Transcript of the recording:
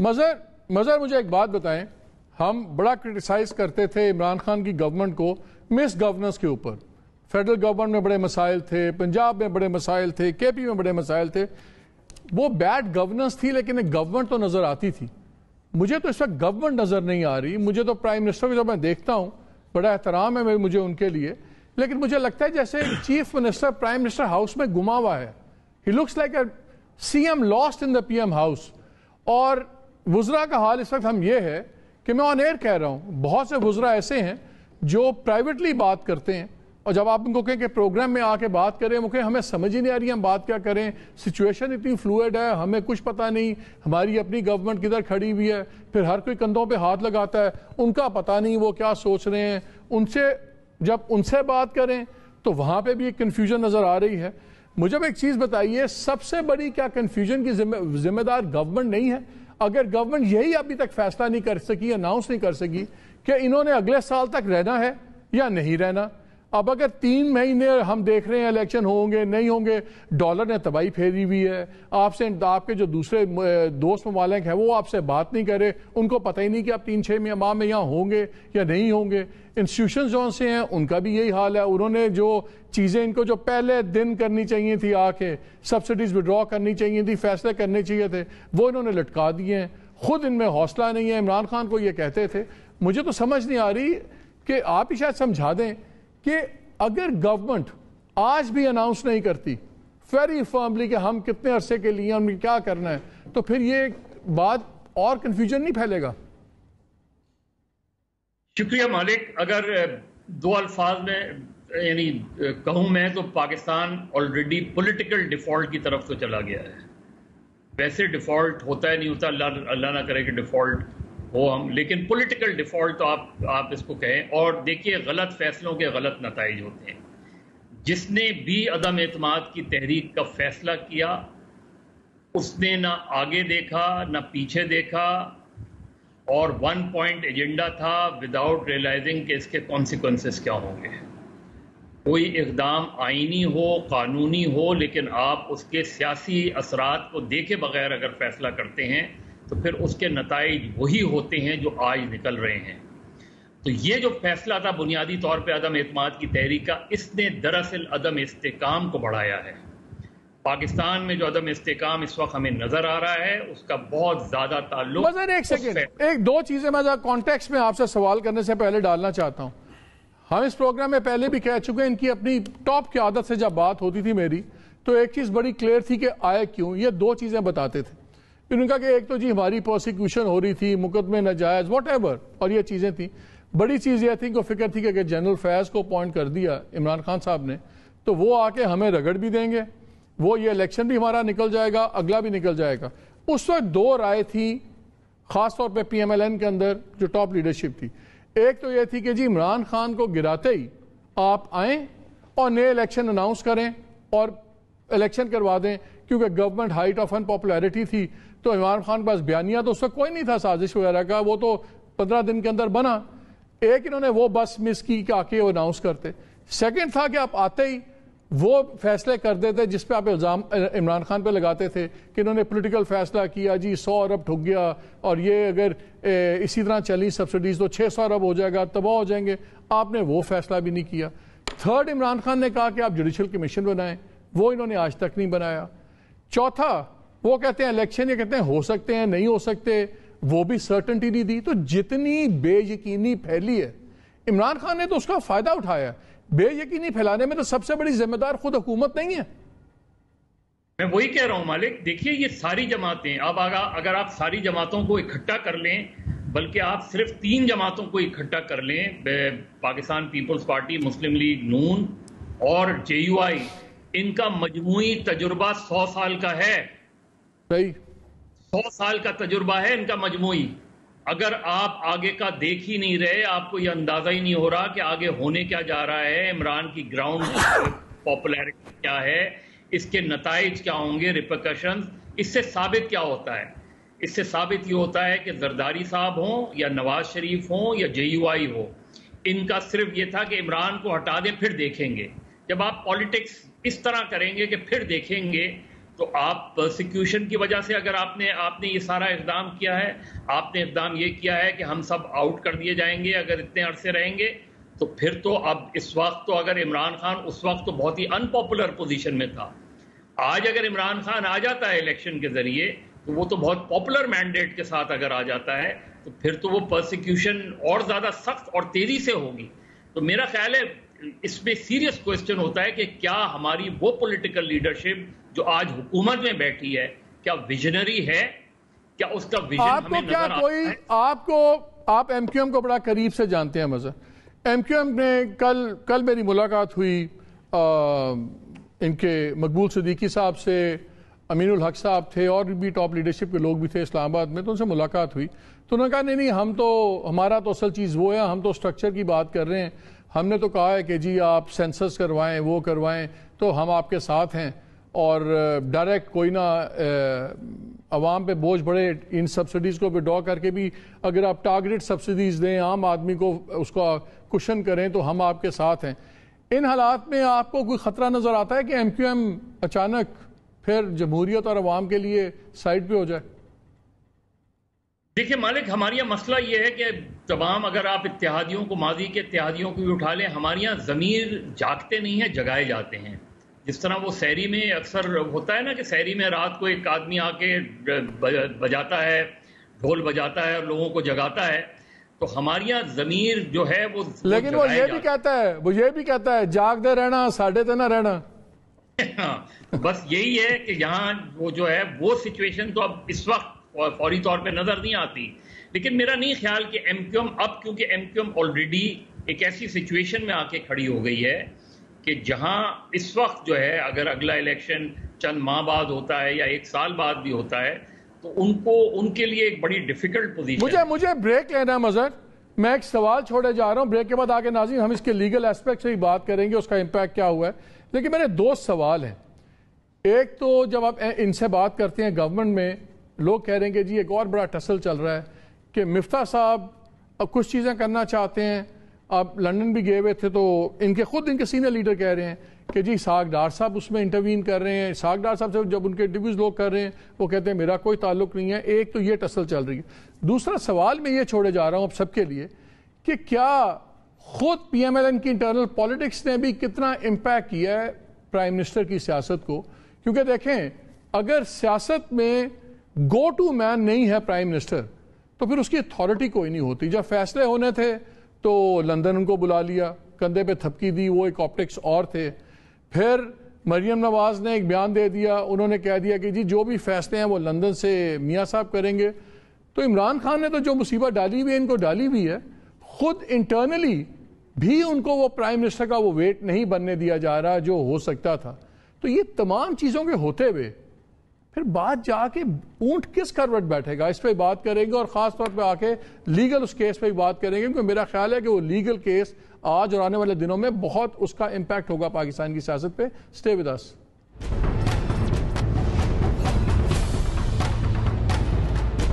مظہر مجھے ایک بات بتائیں، ہم بڑا کرٹیسائز کرتے تھے عمران خان کی گورنمنٹ کو مس گورننس کے اوپر. فیڈرل گورنمنٹ میں بڑے مسائل تھے، پنجاب میں بڑے مسائل تھے، کے پی میں بڑے مسائل تھے. وہ بیڈ گورننس تھی لیکن ایک گورنمنٹ تو نظر آتی تھی. مجھے تو اس وقت گورنمنٹ نظر نہیں آ رہی. مجھے تو پرائم منسٹر کو جب میں دیکھتا ہوں بڑا احترام ہے مجھے ان کے لیے، لیکن مجھے لگتا ہے جیسے chief minister prime minister house میں گما ہوا ہے. He looks like a C M lost in the P M house. اور وزراء کا حال اس وقت ہم یہ ہے کہ میں آن ایئر کہہ رہا ہوں، بہت سے وزراء ایسے ہیں جو پرائیویٹلی بات کرتے ہیں، اور جب آپ ان کو کہیں کہ پروگرام میں آ کے بات کریں، وہ کہیں ہمیں سمجھ ہی نہیں آ رہی ہم بات کیا کریں، سچویشن اتنی فلوئڈ ہے، ہمیں کچھ پتہ نہیں، ہماری اپنی گورنمنٹ کدھر کھڑی ہوئی ہے. پھر ہر کوئی کندھوں پہ ہاتھ لگاتا ہے، ان کا پتہ نہیں وہ کیا سوچ رہے ہیں. جب ان سے بات کریں تو وہاں پہ بھی ایک کنفیوژن نظر آ رہی ہے. مجھے ایک چیز بتائیے، سب سے بڑی کیا کنفیوژن کی ذمہ دار گورنمنٹ نہیں ہے؟ اگر گورنمنٹ یہی ابھی تک فیصلہ نہیں کر سکی، اناؤنس نہیں کر سکی کہ انہوں نے اگلے سال تک رہنا ہے یا نہیں رہنا. اب اگر 3 مہینے ہم دیکھ رہے ہیں الیکشن ہوں گے نہیں ہوں گے، ڈالر نے تباہی پھیری ہوئی ہے. آپ کے جو دوسرے دوست ممالک ہیں وہ آپ سے بات نہیں کرے، ان کو پتہ ہی نہیں کہ آپ 3-6 ماہ میں یہاں ہوں گے یا نہیں ہوں گے. انسٹیٹیوشنز جو سے ہیں ان کا بھی یہی حال ہے. انہوں نے جو چیزیں ان کو جو پہلے دن کرنی چاہیے تھی، آ کے سبسڈیز وڈرا کرنی چاہیے تھی، فیصلے کرنے چاہیے تھے، وہ انہوں نے لٹکا دیے ہیں. خود ان میں حوصلہ نہیں ہے. عمران خان کو یہ کہتے تھے. مجھے تو سمجھ نہیں آ رہی کہ آپ ہی شاید سمجھا دیں کہ اگر گورنمنٹ آج بھی اناؤنس نہیں کرتی ویری فرملی کہ ہم کتنے عرصے کے لیے ہم کیا کرنا ہے، تو پھر یہ بات اور کنفیوژن نہیں پھیلے گا؟ شکریہ مالک. اگر 2 الفاظ میں یعنی کہوں میں تو پاکستان آلریڈی پولیٹیکل ڈیفالٹ کی طرف تو چلا گیا ہے. ویسے ڈیفالٹ ہوتا ہے نہیں ہوتا، اللہ نہ کرے کہ ڈیفالٹ ہو ہم، لیکن پولیٹیکل ڈیفالٹ تو آپ اس کو کہیں. اور دیکھیے، غلط فیصلوں کے غلط نتائج ہوتے ہیں. جس نے بھی عدم اعتماد کی تحریک کا فیصلہ کیا اس نے نہ آگے دیکھا نہ پیچھے دیکھا، اور 1 پوائنٹ ایجنڈا تھا وداؤٹ ریئلائزنگ کہ اس کے کانسیکوینسز کیا ہوں گے. کوئی اقدام آئینی ہو، قانونی ہو، لیکن آپ اس کے سیاسی اثرات کو دیکھے بغیر اگر فیصلہ کرتے ہیں تو پھر اس کے نتائج وہی ہوتے ہیں جو آج نکل رہے ہیں. تو یہ جو فیصلہ تھا بنیادی طور پہ عدم اعتماد کی تحریک کا، اس نے دراصل عدم استحکام کو بڑھایا ہے. پاکستان میں جو عدم استحکام اس وقت ہمیں نظر آ رہا ہے اس کا بہت زیادہ تعلق. ایک سیکنڈ، 2 چیزیں میں کانٹیکسٹ میں آپ سے سوال کرنے سے پہلے ڈالنا چاہتا ہوں. ہم اس پروگرام میں پہلے بھی کہہ چکے ہیں، ان کی اپنی ٹاپ کی عادت سے جب بات ہوتی تھی میری، تو ایک چیز بڑی کلیئر تھی کہ آئے کیوں. یہ 2 چیزیں بتاتے تھے. انہوں نے کہا کہ ایک تو جی ہماری پروسیکیوشن ہو رہی تھی، مقدمے ناجائز واٹ ایور، اور یہ چیزیں تھیں. بڑی چیز یہ تھی کہ فکر تھی کہ جنرل فیض کو اپوائنٹ کر دیا عمران خان صاحب نے تو وہ آ کے ہمیں رگڑ بھی دیں گے، وہ یہ الیکشن بھی ہمارا نکل جائے گا، اگلا بھی نکل جائے گا. اس وقت 2 رائے تھی خاص طور پہ پی ایم ایل این کے اندر جو ٹاپ لیڈرشپ تھی. ایک تو یہ تھی کہ جی عمران خان کو گراتے ہی آپ آئیں اور نئے الیکشن اناؤنس کریں اور الیکشن کروا دیں، کیونکہ government height of in popularity تھی. تو عمران خان کے پاس بیانیہ تو اس وقت کوئی نہیں تھا سازش وغیرہ کا، وہ تو 15 دن کے اندر بنا. ایک انہوں نے وہ بس مس کی کہ آ کے وہ اناؤنس کرتے. سیکنڈ تھا کہ آپ آتے ہی وہ فیصلے کر دیتے جس پہ آپ الزام عمران خان پہ لگاتے تھے کہ انہوں نے پولیٹیکل فیصلہ کیا، جی 100 ارب ٹھک گیا اور یہ اگر اسی طرح چلی سبسڈیز تو 600 ارب ہو جائے گا، تباہ ہو جائیں گے. آپ نے وہ فیصلہ بھی نہیں کیا. تھرڈ، عمران خان نے کہا کہ آپ جوڈیشل کمیشن بنائیں، وہ انہوں نے آج تک نہیں بنایا. چوتھا، وہ کہتے ہیں الیکشن، یہ کہتے ہیں ہو سکتے ہیں نہیں ہو سکتے، وہ بھی سرٹنٹی نہیں دی. تو جتنی بے یقینی پھیلی ہے عمران خان نے تو اس کا فائدہ اٹھایا. بے یقینی پھیلانے میں تو سب سے بڑی ذمہ دار خود حکومت نہیں ہے. میں وہی کہہ رہا ہوں مالک. دیکھیے یہ ساری جماعتیں، اب اگر آپ ساری جماعتوں کو اکٹھا کر لیں، بلکہ آپ صرف 3 جماعتوں کو اکٹھا کر لیں، پاکستان پیپلز پارٹی، مسلم لیگ نون اور JUI، ان کا مجموعی تجربہ 100 سال کا ہے. صحیح، 100 سال کا تجربہ ہے ان کا مجموعی. اگر آپ آگے کا دیکھ ہی نہیں رہے، آپ کو یہ اندازہ ہی نہیں ہو رہا کہ آگے ہونے کیا جا رہا ہے، عمران کی گراؤنڈ پاپولیرٹی کیا ہے، اس کے نتائج کیا ہوں گے، ریپرکشنز، اس سے ثابت کیا ہوتا ہے؟ اس سے ثابت یہ ہوتا ہے کہ زرداری صاحب ہوں یا نواز شریف ہوں یا JUI ہو، ان کا صرف یہ تھا کہ عمران کو ہٹا دیں پھر دیکھیں گے. جب آپ پالیٹکس اس طرح کریں گے کہ پھر دیکھیں گے تو آپ پرسیکیوشن کی وجہ سے اگر آپ نے یہ سارا اقدام کیا ہے، آپ نے اقدام یہ کیا ہے کہ ہم سب آؤٹ کر دیے جائیں گے اگر اتنے عرصے رہیں گے، تو پھر تو اب اس وقت تو اگر عمران خان اس وقت تو بہت ہی ان پاپولر پوزیشن میں تھا، آج اگر عمران خان آ جاتا ہے الیکشن کے ذریعے تو وہ تو بہت پاپولر مینڈیٹ کے ساتھ اگر آ جاتا ہے تو پھر تو وہ پرسیکیوشن اور زیادہ سخت اور تیزی سے ہوگی. تو میرا خیال ہے اس میں سیریس کوسچن ہوتا ہے کہ کیا ہماری وہ پولیٹیکل لیڈرشپ جو آج حکومت میں بیٹھی ہے کیا ویژنری ہے، کیا اس کا ویژن ہمیں نظر آتا ہے؟ آپ ایم کیو ایم کو بڑا قریب سے جانتے ہیں مظہر، ایم کیو ایم نے کل میری ملاقات ہوئی ان کے مقبول صدیقی صاحب سے، امین الحق صاحب تھے اور بھی ٹاپ لیڈرشپ کے لوگ بھی تھے اسلام آباد میں، تو ان سے ملاقات ہوئی تو انہوں نے کہا نہیں ہمارا تو اصل چیز وہ ہے، ہم تو سٹرکچر کی بات کر رہے ہیں، ہم نے تو کہا ہے کہ جی آپ سینسس کروائیں وہ کروائیں تو ہم آپ کے ساتھ ہیں، اور ڈائریکٹ کوئی نہ عوام پہ بوجھ بڑھے، ان سبسڈیز کو وڈرا کر کے بھی اگر آپ ٹارگیٹڈ سبسڈیز دیں عام آدمی کو اس کا کشن کریں تو ہم آپ کے ساتھ ہیں. ان حالات میں آپ کو کوئی خطرہ نظر آتا ہے کہ ایم کیو ایم اچانک پھر جمہوریت اور عوام کے لیے سائڈ پہ ہو جائے؟ دیکھیں مالک، ہمارے یہاں مسئلہ یہ ہے کہ تمام اگر آپ اتحادیوں کو، ماضی کے اتحادیوں کو بھی اٹھا لیں، ہمارے یہاں ضمیر جاگتے نہیں ہیں، جگائے جاتے ہیں. جس طرح وہ سحری میں اکثر ہوتا ہے نا کہ سحری میں رات کو ایک آدمی آ کے بجاتا ہے، ڈھول بجاتا ہے اور لوگوں کو جگاتا ہے، تو ہمارے یہاں ضمیر جو ہے وہ لیکن وہ یہ بھی کہتا ہے جاگ دے رہنا ساڑھے تے نہ رہنا. بس یہی ہے کہ یہاں وہ جو ہے وہ سچویشن تو اب اس وقت فوری طور پہ نظر نہیں آتی. لیکن میرا نہیں خیال کہ ایم کیو ایم اب، کیونکہ ایم کیو ایم آلریڈی ایک ایسی سچویشن میں آ کے کھڑی ہو گئی ہے کہ جہاں اس وقت جو ہے اگر اگلا الیکشن چند ماہ بعد ہوتا ہے یا ایک سال بعد بھی ہوتا ہے تو ان کے لیے ایک بڑی ڈیفیکلٹ پوزیشن. مجھے بریک لینا ہے مظہر، میں ایک سوال چھوڑے جا رہا ہوں، بریک کے بعد آگے ناظرین ہم اس کے لیگل ایسپیکٹ سے ہی بات کریں گے، اس کا امپیکٹ کیا ہوا ہے. لیکن میرے دو سوال ہیں. ایک تو جب آپ ان سے بات کرتے ہیں گورنمنٹ میں، لوگ کہہ رہے ہیں کہ جی ایک اور بڑا ٹسل چل رہا ہے کہ مفتاح صاحب اب کچھ چیزیں کرنا چاہتے ہیں، آپ لنڈن بھی گئے ہوئے تھے تو ان کے سینئر لیڈر کہہ رہے ہیں کہ جی اسحاق ڈار صاحب اس میں انٹروین کر رہے ہیں. اسحاق ڈار صاحب سے جب ان کے انٹرویوز لوگ کر رہے ہیں وہ کہتے ہیں میرا کوئی تعلق نہیں ہے. ایک تو یہ ٹسل چل رہی ہے. دوسرا سوال میں یہ چھوڑے جا رہا ہوں اب سب کے لیے کہ کیا خود پی ایم ایل این کی انٹرنل پالیٹکس نے بھی کتنا امپیکٹ کیا ہے پرائم منسٹر کی سیاست کو؟ کیونکہ دیکھیں اگر سیاست میں گو ٹو مین نہیں ہے پرائم منسٹر تو پھر اس کی اتھارٹی کوئی نہیں ہوتی. جب فیصلے ہونے تھے تو لندن ان کو بلا لیا، کندھے پہ تھپکی دی، وہ ایک آپٹکس اور تھے. پھر مریم نواز نے ایک بیان دے دیا، انہوں نے کہہ دیا کہ جی جو بھی فیصلے ہیں وہ لندن سے میاں صاحب کریں گے. تو عمران خان نے تو جو مصیبت ڈالی ہوئی ہے ان کو ڈالی ہوئی ہے، خود انٹرنلی بھی ان کو وہ پرائم منسٹر کا وہ ویٹ نہیں بننے دیا جا رہا جو ہو سکتا تھا. تو یہ تمام چیزوں کے ہوتے ہوئے پھر بات جا کے اونٹ کس کروٹ بیٹھے گا، اس پہ بات کریں گے، اور خاص طور پہ آ کے لیگل اس کیس پہ بات کریں گے، کیونکہ میرا خیال ہے کہ وہ لیگل کیس آج اور آنے والے دنوں میں بہت اس کا امپیکٹ ہوگا پاکستان کی سیاست پہ. Stay with us.